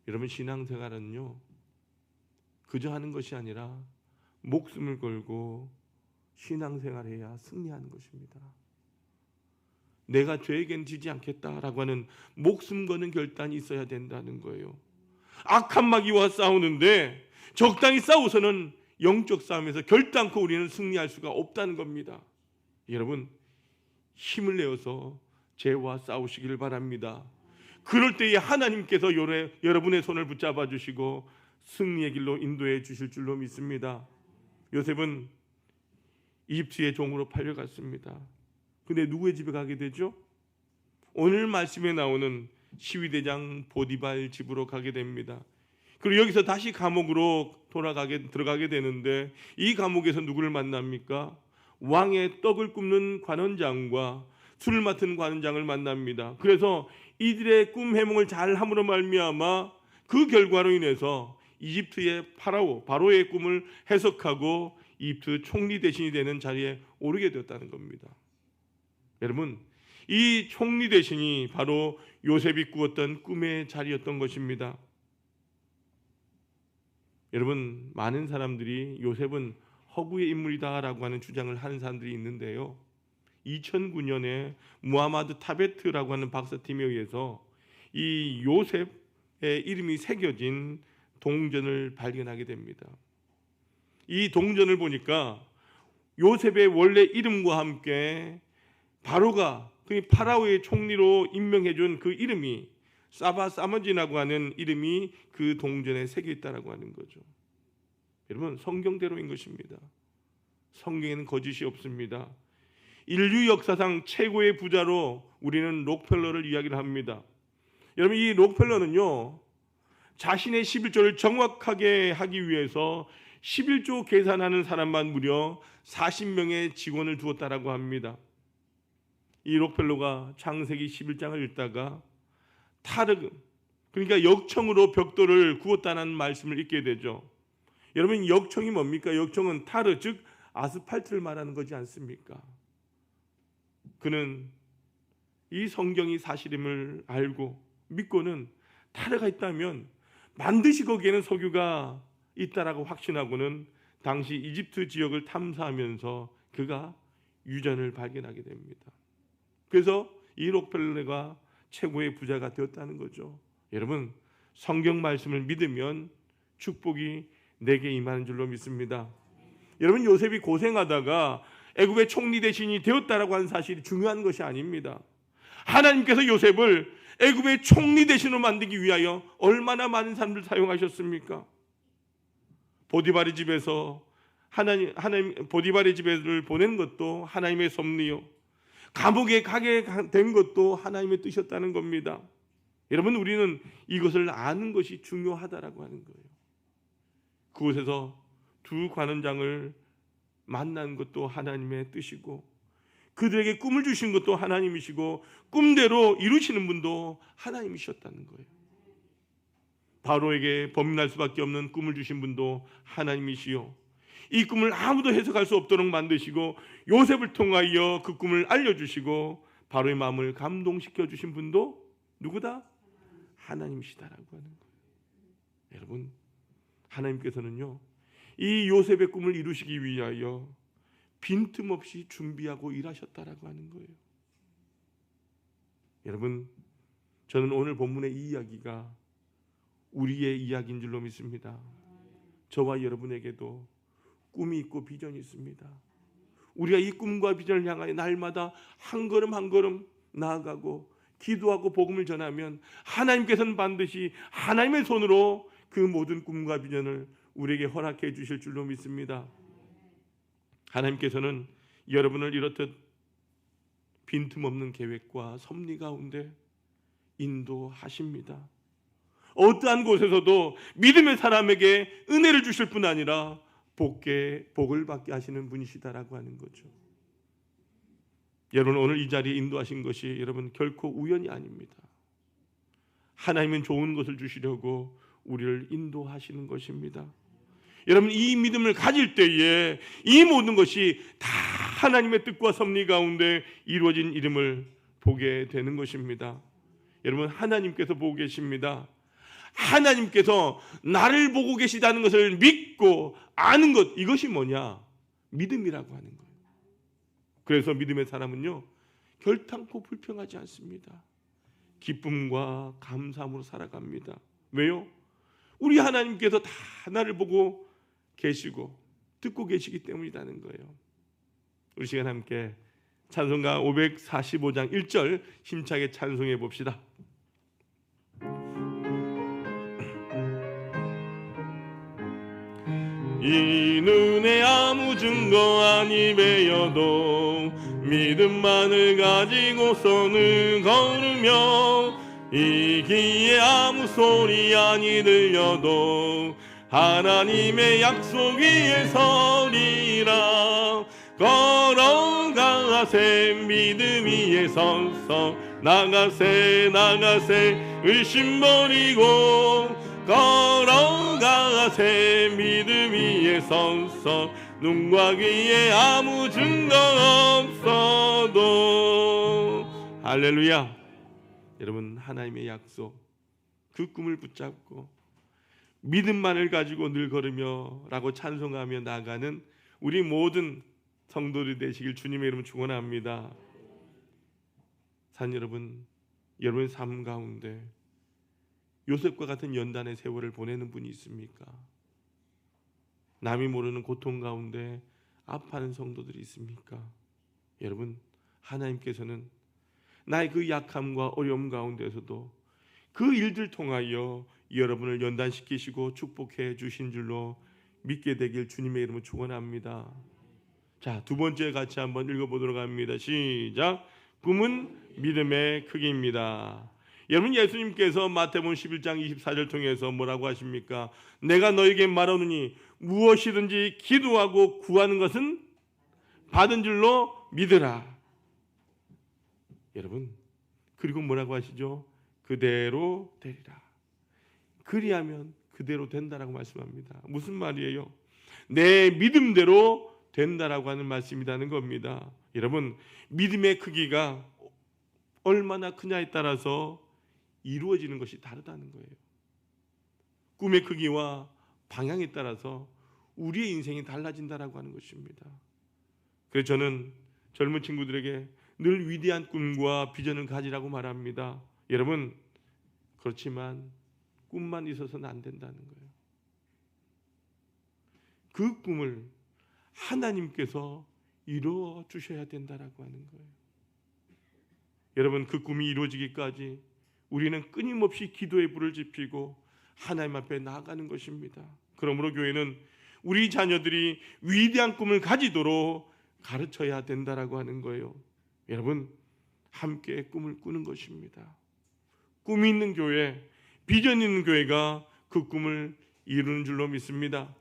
Speaker 1: 여러분, 신앙생활은요, 그저 하는 것이 아니라 목숨을 걸고 신앙생활해야 승리하는 것입니다. 내가 죄에겐 지지 않겠다라고 하는 목숨 거는 결단이 있어야 된다는 거예요. 악한 마귀와 싸우는데 적당히 싸워서는 영적 싸움에서 결단코 우리는 승리할 수가 없다는 겁니다. 여러분, 힘을 내어서 죄와 싸우시기를 바랍니다. 그럴 때에 하나님께서 여러분의 손을 붙잡아 주시고 승리의 길로 인도해 주실 줄로 믿습니다. 요셉은 이집트의 종으로 팔려갔습니다. 근데 누구의 집에 가게 되죠? 오늘 말씀에 나오는 시위대장 보디발 집으로 가게 됩니다. 그리고 여기서 다시 감옥으로 들어가게 되는데 이 감옥에서 누구를 만납니까? 왕의 떡을 굽는 관원장과 술을 맡은 관원장을 만납니다. 그래서 이들의 꿈 해몽을 잘 함으로 말미암아 그 결과로 인해서 이집트의 바로의 꿈을 해석하고 이집트 총리 대신이 되는 자리에 오르게 되었다는 겁니다. 여러분, 이 총리 대신이 바로 요셉이 꾸었던 꿈의 자리였던 것입니다. 여러분, 많은 사람들이 요셉은 허구의 인물이다라고 하는 주장을 하는 사람들이 있는데요, 2009년에 무하마드 타베트라고 하는 박사팀에 의해서 이 요셉의 이름이 새겨진 동전을 발견하게 됩니다. 이 동전을 보니까 요셉의 원래 이름과 함께 바로가 그 파라오의 총리로 임명해준 그 이름이 사바사머지라고 하는 이름이 그 동전에 새겨 있다라고 하는 거죠. 여러분, 성경대로인 것입니다. 성경에는 거짓이 없습니다. 인류 역사상 최고의 부자로 우리는 록펠러를 이야기를 합니다. 여러분, 이 록펠러는요, 자신의 11조를 정확하게 하기 위해서 11조 계산하는 사람만 무려 40명의 직원을 두었다라고 합니다. 이 록펠러가 창세기 11장을 읽다가 타르, 그러니까 역청으로 벽돌을 구웠다는 말씀을 읽게 되죠. 여러분, 역청이 뭡니까? 역청은 타르, 즉 아스팔트를 말하는 거지 않습니까? 그는 이 성경이 사실임을 알고 믿고는 타르가 있다면 반드시 거기에는 석유가 있다라고 확신하고는 당시 이집트 지역을 탐사하면서 그가 유전을 발견하게 됩니다. 그래서 이 록펠러가 최고의 부자가 되었다는 거죠. 여러분, 성경 말씀을 믿으면 축복이 내게 임하는 줄로 믿습니다. 여러분, 요셉이 고생하다가 애굽의 총리 대신이 되었다라고 하는 사실이 중요한 것이 아닙니다. 하나님께서 요셉을 애굽의 총리 대신으로 만들기 위하여 얼마나 많은 사람들을 사용하셨습니까? 보디발의 집에서 보디발의 집에를 보낸 것도 하나님의 섭리요, 감옥에 가게 된 것도 하나님의 뜻이었다는 겁니다. 여러분, 우리는 이것을 아는 것이 중요하다라고 하는 거예요. 그곳에서 두 관원장을 만난 것도 하나님의 뜻이고, 그들에게 꿈을 주신 것도 하나님이시고, 꿈대로 이루시는 분도 하나님이셨다는 거예요. 바로에게 범인할 수밖에 없는 꿈을 주신 분도 하나님이시요, 이 꿈을 아무도 해석할 수 없도록 만드시고 요셉을 통하여 그 꿈을 알려주시고 바로의 마음을 감동시켜 주신 분도 누구다? 하나님이시다라고 하는 거예요. 여러분, 하나님께서는요, 이 요셉의 꿈을 이루시기 위하여 빈틈없이 준비하고 일하셨다라고 하는 거예요. 여러분, 저는 오늘 본문의 이 이야기가 우리의 이야기인 줄로 믿습니다. 저와 여러분에게도 꿈이 있고 비전이 있습니다. 우리가 이 꿈과 비전을 향하여 날마다 한 걸음 한 걸음 나아가고 기도하고 복음을 전하면 하나님께서는 반드시 하나님의 손으로 그 모든 꿈과 비전을 우리에게 허락해 주실 줄로 믿습니다. 하나님께서는 여러분을 이렇듯 빈틈없는 계획과 섭리 가운데 인도하십니다. 어떠한 곳에서도 믿음의 사람에게 은혜를 주실 뿐 아니라 복을 받게 하시는 분이시다라고 하는 거죠. 여러분, 오늘 이 자리에 인도하신 것이 여러분 결코 우연이 아닙니다. 하나님은 좋은 것을 주시려고 우리를 인도하시는 것입니다. 여러분, 이 믿음을 가질 때에 이 모든 것이 다 하나님의 뜻과 섭리 가운데 이루어진 이름을 보게 되는 것입니다. 여러분, 하나님께서 보고 계십니다. 하나님께서 나를 보고 계시다는 것을 믿고 아는 것, 이것이 뭐냐? 믿음이라고 하는 거예요. 그래서 믿음의 사람은요, 결탄코 불평하지 않습니다. 기쁨과 감사함으로 살아갑니다. 왜요? 우리 하나님께서 다 나를 보고 계시고 듣고 계시기 때문이라는 거예요. 우리 시간 함께 찬송가 545장 1절 힘차게 찬송해 봅시다. 이 눈에 아무 증거 아니매여도 믿음만을 가지고서는 걸으며 이 귀에 아무 소리 아니 들려도 하나님의 약속 위에 서리라. 걸어가세 믿음 위에 서서 나가세 의심 버리고 걸어가세 믿음 위에 서서 눈과 귀에 아무 증거 없어도. 할렐루야. 여러분, 하나님의 약속, 그 꿈을 붙잡고 믿음만을 가지고 늘 걸으며 라고 찬송하며 나가는 우리 모든 성도들이 되시길 주님의 이름으로 축원합니다. 산 여러분, 여러분의 삶 가운데 요셉과 같은 연단의 세월을 보내는 분이 있습니까? 남이 모르는 고통 가운데 아파하는 성도들이 있습니까? 여러분, 하나님께서는 나의 그 약함과 어려움 가운데서도 그 일들 통하여 여러분을 연단시키시고 축복해 주신 줄로 믿게 되길 주님의 이름으로 축원합니다. 자, 두 번째 같이 한번 읽어보도록 합니다. 시작. 꿈은 믿음의 크기입니다. 여러분, 예수님께서 마태복음 11장 24절 통해서 뭐라고 하십니까? 내가 너에게 말하노니 무엇이든지 기도하고 구하는 것은 받은 줄로 믿으라. 여러분, 그리고 뭐라고 하시죠? 그대로 되리라. 그리하면 그대로 된다라고 말씀합니다. 무슨 말이에요? 내 믿음대로 된다라고 하는 말씀이라는 겁니다. 여러분, 믿음의 크기가 얼마나 크냐에 따라서 이루어지는 것이 다르다는 거예요. 꿈의 크기와 방향에 따라서 우리의 인생이 달라진다라고 하는 것입니다. 그래서 저는 젊은 친구들에게 늘 위대한 꿈과 비전을 가지라고 말합니다. 여러분, 그렇지만 꿈만 있어서는 안 된다는 거예요. 그 꿈을 하나님께서 이루어 주셔야 된다라고 하는 거예요. 여러분, 그 꿈이 이루어지기까지 우리는 끊임없이 기도의 불을 지피고 하나님 앞에 나아가는 것입니다. 그러므로 교회는 우리 자녀들이 위대한 꿈을 가지도록 가르쳐야 된다라고 하는 거예요. 여러분, 함께 꿈을 꾸는 것입니다. 꿈이 있는 교회, 비전 있는 교회가 그 꿈을 이루는 줄로 믿습니다.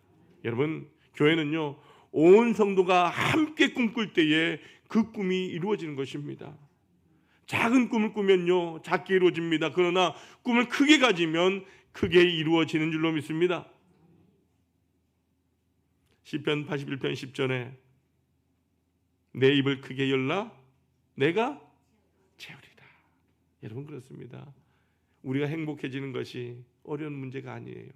Speaker 1: 여러분, 교회는요, 온 성도가 함께 꿈꿀 때에 그 꿈이 이루어지는 것입니다. 작은 꿈을 꾸면요, 작게 이루어집니다. 그러나 꿈을 크게 가지면 크게 이루어지는 줄로 믿습니다. 시편 81편 10절에 내 입을 크게 열라 내가 채우리라. 여러분, 그렇습니다. 우리가 행복해지는 것이 어려운 문제가 아니에요.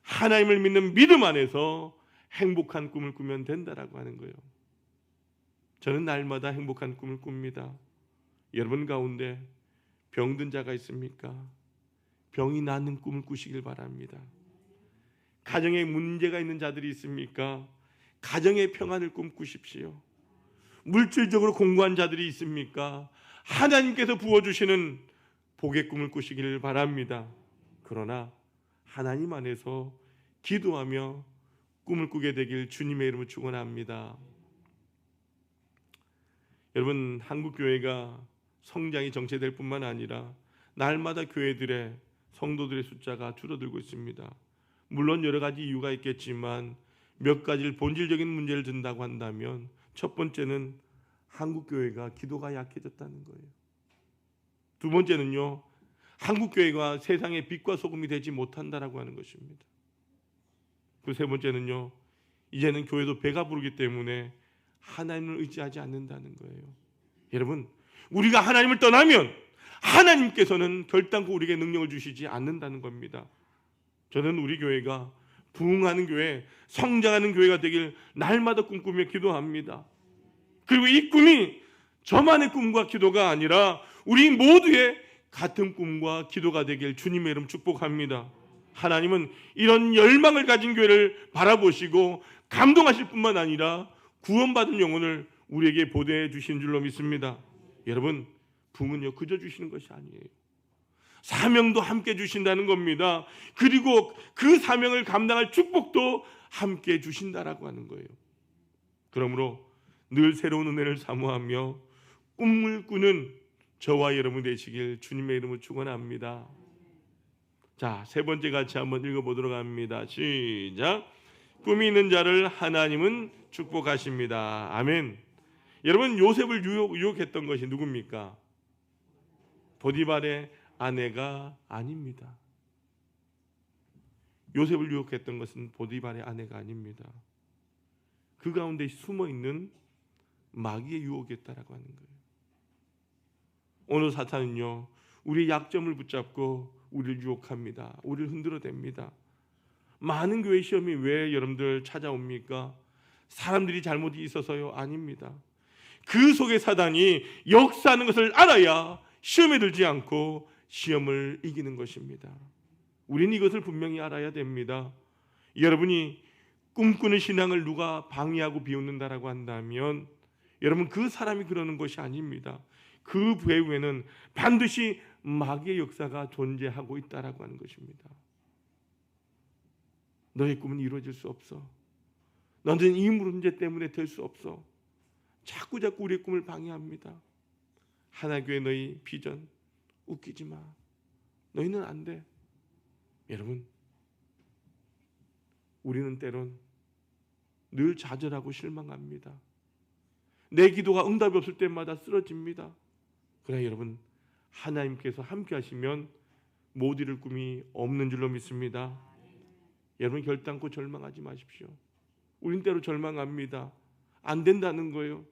Speaker 1: 하나님을 믿는 믿음 안에서 행복한 꿈을 꾸면 된다라고 하는 거예요. 저는 날마다 행복한 꿈을 꿉니다. 여러분 가운데 병든 자가 있습니까? 병이 낫는 꿈을 꾸시길 바랍니다. 가정에 문제가 있는 자들이 있습니까? 가정의 평안을 꿈꾸십시오. 물질적으로 공고한 자들이 있습니까? 하나님께서 부어주시는 복의 꿈을 꾸시기를 바랍니다. 그러나 하나님 안에서 기도하며 꿈을 꾸게 되길 주님의 이름으로 축원합니다. 여러분, 한국교회가 성장이 정체될 뿐만 아니라 날마다 교회들의 성도들의 숫자가 줄어들고 있습니다. 물론 여러 가지 이유가 있겠지만 몇 가지를 본질적인 문제를 든다고 한다면 첫 번째는 한국교회가 기도가 약해졌다는 거예요. 두 번째는요, 한국 교회가 세상의 빛과 소금이 되지 못한다라고 하는 것입니다. 그 세 번째는요, 이제는 교회도 배가 부르기 때문에 하나님을 의지하지 않는다는 거예요. 여러분, 우리가 하나님을 떠나면 하나님께서는 결단코 우리에게 능력을 주시지 않는다는 겁니다. 저는 우리 교회가 부흥하는 교회, 성장하는 교회가 되길 날마다 꿈꾸며 기도합니다. 그리고 이 꿈이 저만의 꿈과 기도가 아니라 우리 모두의 같은 꿈과 기도가 되길 주님의 이름 축복합니다. 하나님은 이런 열망을 가진 교회를 바라보시고 감동하실 뿐만 아니라 구원받은 영혼을 우리에게 보내해 주신 줄로 믿습니다. 여러분, 부흥은요 그저 주시는 것이 아니에요. 사명도 함께 주신다는 겁니다. 그리고 그 사명을 감당할 축복도 함께 주신다라고 하는 거예요. 그러므로 늘 새로운 은혜를 사모하며 꿈을 꾸는 저와 여러분 되시길 주님의 이름으로 축원합니다. 자, 세 번째 같이 한번 읽어보도록 합니다. 시작. 꿈이 있는 자를 하나님은 축복하십니다. 아멘. 여러분, 요셉을 유혹했던 것이 누굽니까? 보디발의 아내가 아닙니다. 요셉을 유혹했던 것은 보디발의 아내가 아닙니다. 그 가운데 숨어있는 마귀의 유혹이었다라고 하는 거예요. 오늘 사탄은요 우리의 약점을 붙잡고 우리를 유혹합니다. 우리를 흔들어댑니다. 많은 교회 시험이 왜 여러분들 찾아옵니까? 사람들이 잘못이 있어서요? 아닙니다. 그 속에 사단이 역사하는 것을 알아야 시험에 들지 않고 시험을 이기는 것입니다. 우리는 이것을 분명히 알아야 됩니다. 여러분이 꿈꾸는 신앙을 누가 방해하고 비웃는다라고 한다면 여러분 그 사람이 그러는 것이 아닙니다. 그 배후에는 반드시 마귀의 역사가 존재하고 있다라고 하는 것입니다. 너의 꿈은 이루어질 수 없어. 너는 이 문제 때문에 될 수 없어. 자꾸 우리의 꿈을 방해합니다. 하나교회 너희 비전 웃기지 마. 너희는 안 돼. 여러분, 우리는 때론 늘 좌절하고 실망합니다. 내 기도가 응답이 없을 때마다 쓰러집니다. 그러나 여러분, 하나님께서 함께 하시면 못 이룰 꿈이 없는 줄로 믿습니다. 여러분, 결단코 절망하지 마십시오. 우린 때로 절망합니다. 안 된다는 거예요.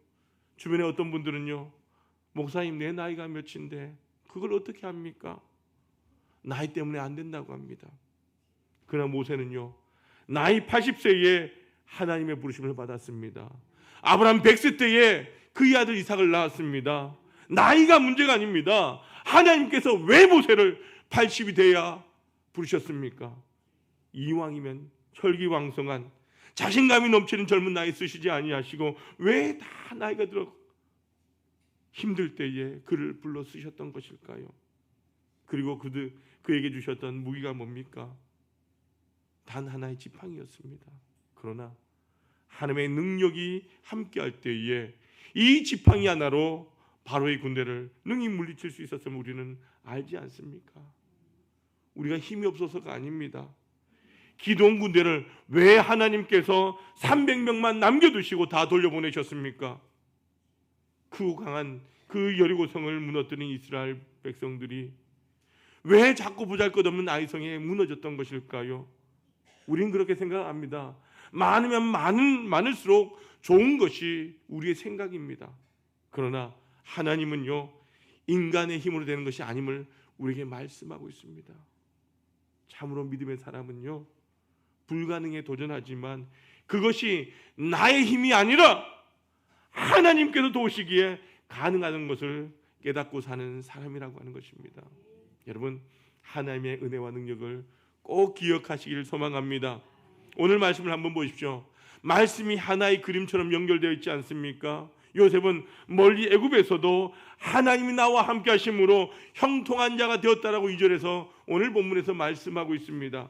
Speaker 1: 주변에 어떤 분들은요, 목사님 내 나이가 몇인데 그걸 어떻게 합니까? 나이 때문에 안 된다고 합니다. 그러나 모세는요 나이 80세에 하나님의 부르심을 받았습니다. 아브라함 100세 때에 그의 아들 이삭을 낳았습니다. 나이가 문제가 아닙니다. 하나님께서 왜 모세를 80이 돼야 부르셨습니까? 이왕이면 혈기왕성한 자신감이 넘치는 젊은 나이 쓰시지 아니하시고 왜 다 나이가 들어 힘들 때에 그를 불러 쓰셨던 것일까요? 그리고 그에게 주셨던 무기가 뭡니까? 단 하나의 지팡이였습니다. 그러나 하나님의 능력이 함께할 때에 이 지팡이 하나로 바로의 군대를 능히 물리칠 수 있었음을 우리는 알지 않습니까? 우리가 힘이 없어서가 아닙니다. 기드온 군대를 왜 하나님께서 300명만 남겨두시고 다 돌려보내셨습니까? 그 강한 그 여리고성을 무너뜨린 이스라엘 백성들이 왜 자꾸 보잘것없는 아이성에 무너졌던 것일까요? 우린 그렇게 생각합니다. 많으면 많을수록 좋은 것이 우리의 생각입니다. 그러나 하나님은요 인간의 힘으로 되는 것이 아님을 우리에게 말씀하고 있습니다. 참으로 믿음의 사람은요 불가능에 도전하지만 그것이 나의 힘이 아니라 하나님께서 도우시기에 가능한 것을 깨닫고 사는 사람이라고 하는 것입니다. 여러분, 하나님의 은혜와 능력을 꼭 기억하시길 소망합니다. 오늘 말씀을 한번 보십시오. 말씀이 하나의 그림처럼 연결되어 있지 않습니까? 요셉은 멀리 애굽에서도 하나님이 나와 함께 하심으로 형통한 자가 되었다라고 2절에서 오늘 본문에서 말씀하고 있습니다.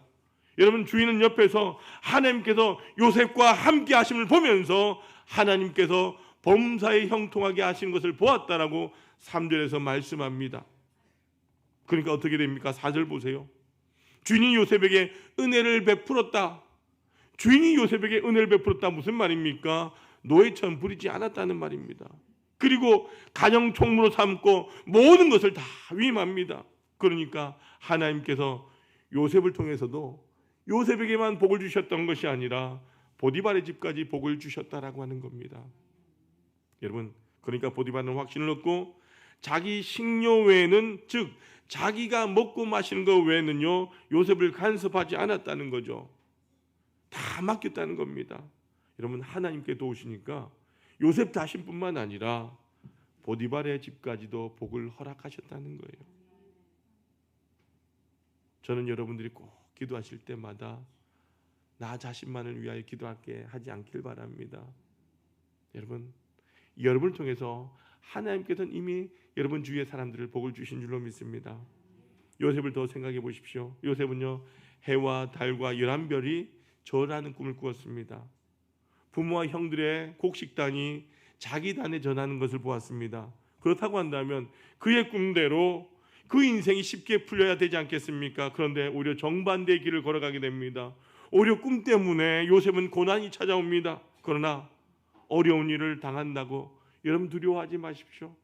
Speaker 1: 여러분, 주인은 옆에서 하나님께서 요셉과 함께 하심을 보면서 하나님께서 범사에 형통하게 하신 것을 보았다라고 3절에서 말씀합니다. 그러니까 어떻게 됩니까? 4절 보세요. 주인이 요셉에게 은혜를 베풀었다. 주인이 요셉에게 은혜를 베풀었다 무슨 말입니까? 노예처럼 부리지 않았다는 말입니다. 그리고 가정 총무로 삼고 모든 것을 다 위임합니다. 그러니까 하나님께서 요셉을 통해서도 요셉에게만 복을 주셨던 것이 아니라 보디발의 집까지 복을 주셨다라고 하는 겁니다. 여러분, 그러니까 보디발은 확신을 얻고 자기 식료 외에는, 즉 자기가 먹고 마시는 것 외에는요, 요셉을 간섭하지 않았다는 거죠. 다 맡겼다는 겁니다. 여러분, 하나님께 도우시니까 요셉 자신뿐만 아니라 보디발의 집까지도 복을 허락하셨다는 거예요. 저는 여러분들이 꼭 기도하실 때마다 나 자신만을 위하여 기도하게 하지 않길 바랍니다. 여러분, 여러분을 통해서 하나님께서는 이미 여러분 주위의 사람들을 복을 주신 줄로 믿습니다. 요셉을 더 생각해 보십시오. 요셉은요, 해와 달과 11별이 절하는 꿈을 꾸었습니다. 부모와 형들의 곡식단이 자기 단에 전하는 것을 보았습니다. 그렇다고 한다면 그의 꿈대로 그 인생이 쉽게 풀려야 되지 않겠습니까? 그런데 오히려 정반대의 길을 걸어가게 됩니다. 오히려 꿈 때문에 요셉은 고난이 찾아옵니다. 그러나 어려운 일을 당한다고 여러분 두려워하지 마십시오.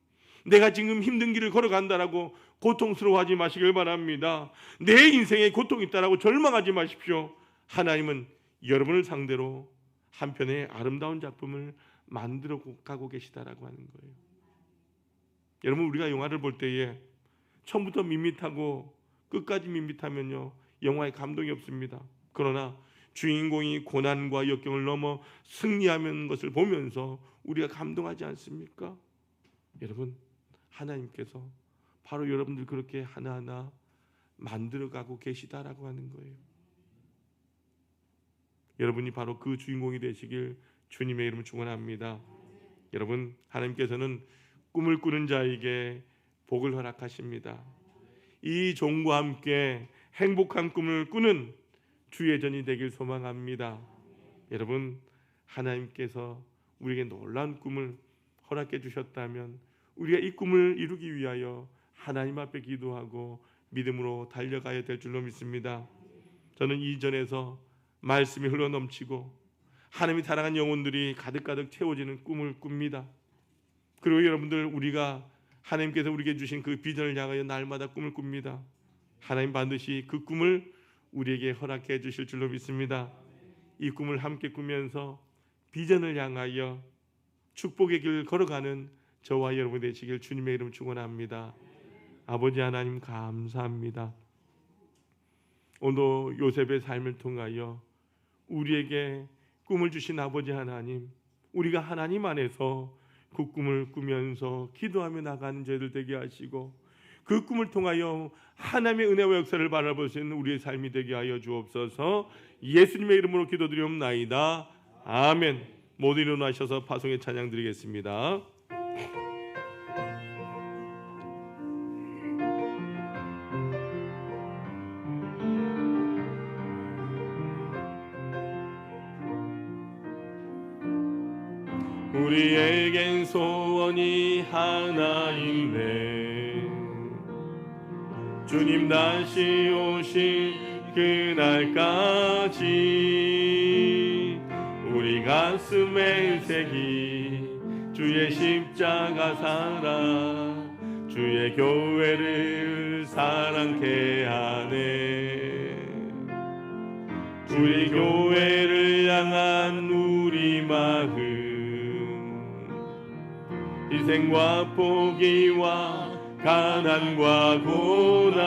Speaker 1: 내가 지금 힘든 길을 걸어간다라고 고통스러워하지 마시길 바랍니다. 내 인생에 고통이 있다라고 절망하지 마십시오. 하나님은 여러분을 상대로 한편의 아름다운 작품을 만들어 가고 계시다라고 하는 거예요. 여러분, 우리가 영화를 볼 때에 처음부터 밋밋하고 끝까지 밋밋하면요, 영화에 감동이 없습니다. 그러나 주인공이 고난과 역경을 넘어 승리하는 것을 보면서 우리가 감동하지 않습니까? 여러분, 하나님께서 바로 여러분들 그렇게 하나하나 만들어가고 계시다라고 하는 거예요. 여러분이 바로 그 주인공이 되시길 주님의 이름으로 축원합니다. 여러분, 하나님께서는 꿈을 꾸는 자에게 복을 허락하십니다. 이 종과 함께 행복한 꿈을 꾸는 주의 전이 되길 소망합니다. 여러분, 하나님께서 우리에게 놀라운 꿈을 허락해 주셨다면 우리가 이 꿈을 이루기 위하여 하나님 앞에 기도하고 믿음으로 달려가야 될 줄로 믿습니다. 저는 이전에서 말씀이 흘러넘치고 하나님이 사랑하는 영혼들이 가득가득 채워지는 꿈을 꿉니다. 그리고 여러분들, 우리가 하나님께서 우리에게 주신 그 비전을 향하여 날마다 꿈을 꿉니다. 하나님 반드시 그 꿈을 우리에게 허락해 주실 줄로 믿습니다. 이 꿈을 함께 꾸면서 비전을 향하여 축복의 길을 걸어가는 저와 여러분 되시길 주님의 이름 축원합니다. 아버지 하나님, 감사합니다. 오늘 요셉의 삶을 통하여 우리에게 꿈을 주신 아버지 하나님, 우리가 하나님 안에서 그 꿈을 꾸면서 기도하며 나가는 저희들 되게 하시고 그 꿈을 통하여 하나님의 은혜와 역사를 바라볼 수 있는 우리의 삶이 되게 하여 주옵소서. 예수님의 이름으로 기도드리옵나이다. 아멘. 모두 일어나셔서 파송의 찬양 드리겠습니다. 우리에겐 소원이 하나 있네. 주님 다시 오실 그날까지 우리 가슴에 새기 주의 십자가 사랑, 주의 교회를 사랑케 하네. 우리 교회를 향한 우리 마음, 희생과 포기와 가난과 고난,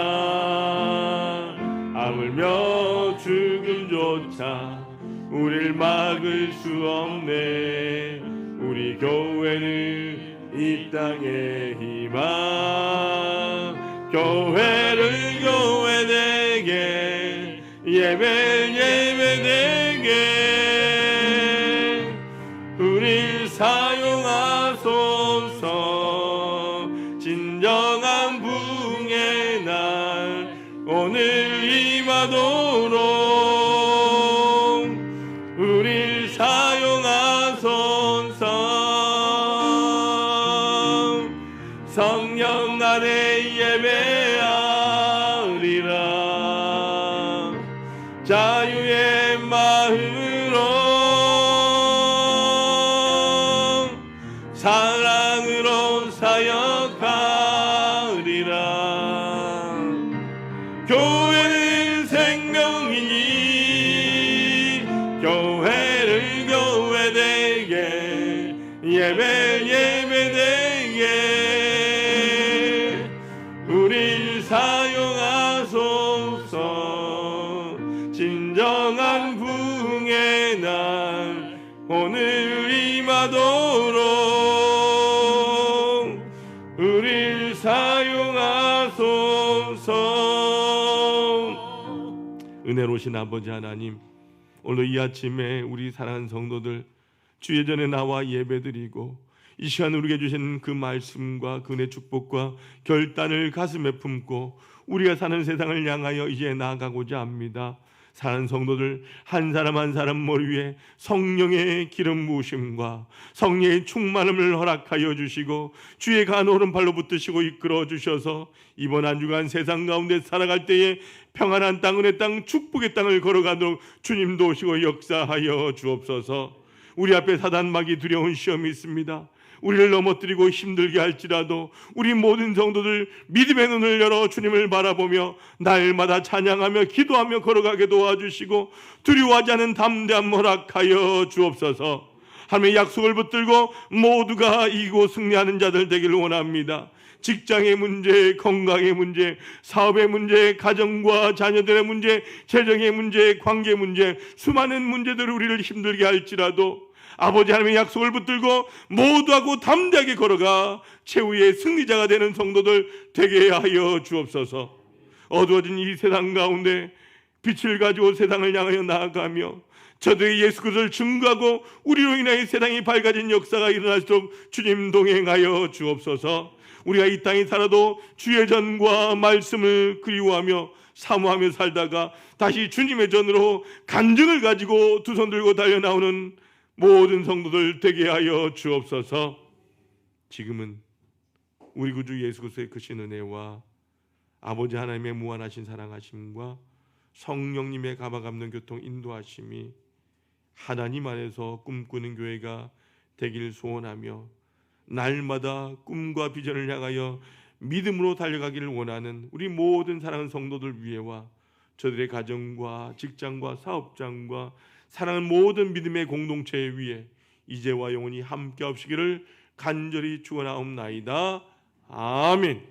Speaker 1: 아물며 죽음조차 우릴 막을 수 없네. 우리 교회는 이 땅의 희망, 교회를 교회되게, 예배를 예배되게 우릴 사용하소서. 진정한 부흥의 날 오늘 임하도록 우릴 사용하소서. 성령 안에 예배하리라. 자유의 마음으로 사랑으로 사역하리라. 교회는 생명이니 교회를 교회되게 예배 예배되게 우릴 사용하소서. 진정한 부흥의 날 오늘 임하도록 우릴 사용하소서. 은혜로우신 아버지 하나님, 오늘 이 아침에 우리 사랑하는 성도들 주의 전에 나와 예배드리고 이 시간 우리에게 주신 그 말씀과 그 은혜 축복과 결단을 가슴에 품고 우리가 사는 세상을 향하여 이제 나아가고자 합니다. 사는 성도들 한 사람 한 사람 머리 위에 성령의 기름 부으심과 성령의 충만함을 허락하여 주시고 주의 간 오른팔로 붙드시고 이끌어 주셔서 이번 한 주간 세상 가운데 살아갈 때에 평안한 땅, 은혜 땅, 축복의 땅을 걸어가도록 주님도 오시고 역사하여 주옵소서. 우리 앞에 사단막이 두려운 시험이 있습니다. 우리를 넘어뜨리고 힘들게 할지라도 우리 모든 성도들 믿음의 눈을 열어 주님을 바라보며 날마다 찬양하며 기도하며 걸어가게 도와주시고 두려워하지 않은 담대함 허락하여 주옵소서. 하나님의 약속을 붙들고 모두가 이기고 승리하는 자들 되기를 원합니다. 직장의 문제, 건강의 문제, 사업의 문제, 가정과 자녀들의 문제, 재정의 문제, 관계 문제, 수많은 문제들이 우리를 힘들게 할지라도 아버지 하나님의 약속을 붙들고 모두하고 담대하게 걸어가 최후의 승리자가 되는 성도들 되게 하여 주옵소서. 어두워진 이 세상 가운데 빛을 가지고 세상을 향하여 나아가며 저들의 예수 그리스도를 증거하고 우리로 인하여 세상이 밝아진 역사가 일어날수록 주님 동행하여 주옵소서. 우리가 이 땅에 살아도 주의 전과 말씀을 그리워하며 사모하며 살다가 다시 주님의 전으로 간증을 가지고 두 손 들고 달려나오는 모든 성도들 되게 하여 주옵소서. 지금은 우리 구주 예수 그리스도의 크신 은혜와 아버지 하나님의 무한하신 사랑하심과 성령님의 가마감는 교통 인도하심이 하나님 안에서 꿈꾸는 교회가 되길 소원하며 날마다 꿈과 비전을 향하여 믿음으로 달려가기를 원하는 우리 모든 사랑하는 성도들 위에와 저들의 가정과 직장과 사업장과 사랑하는 모든 믿음의 공동체 위에 이제와 영원히 함께 하시기를 간절히 축원하옵나이다. 아멘.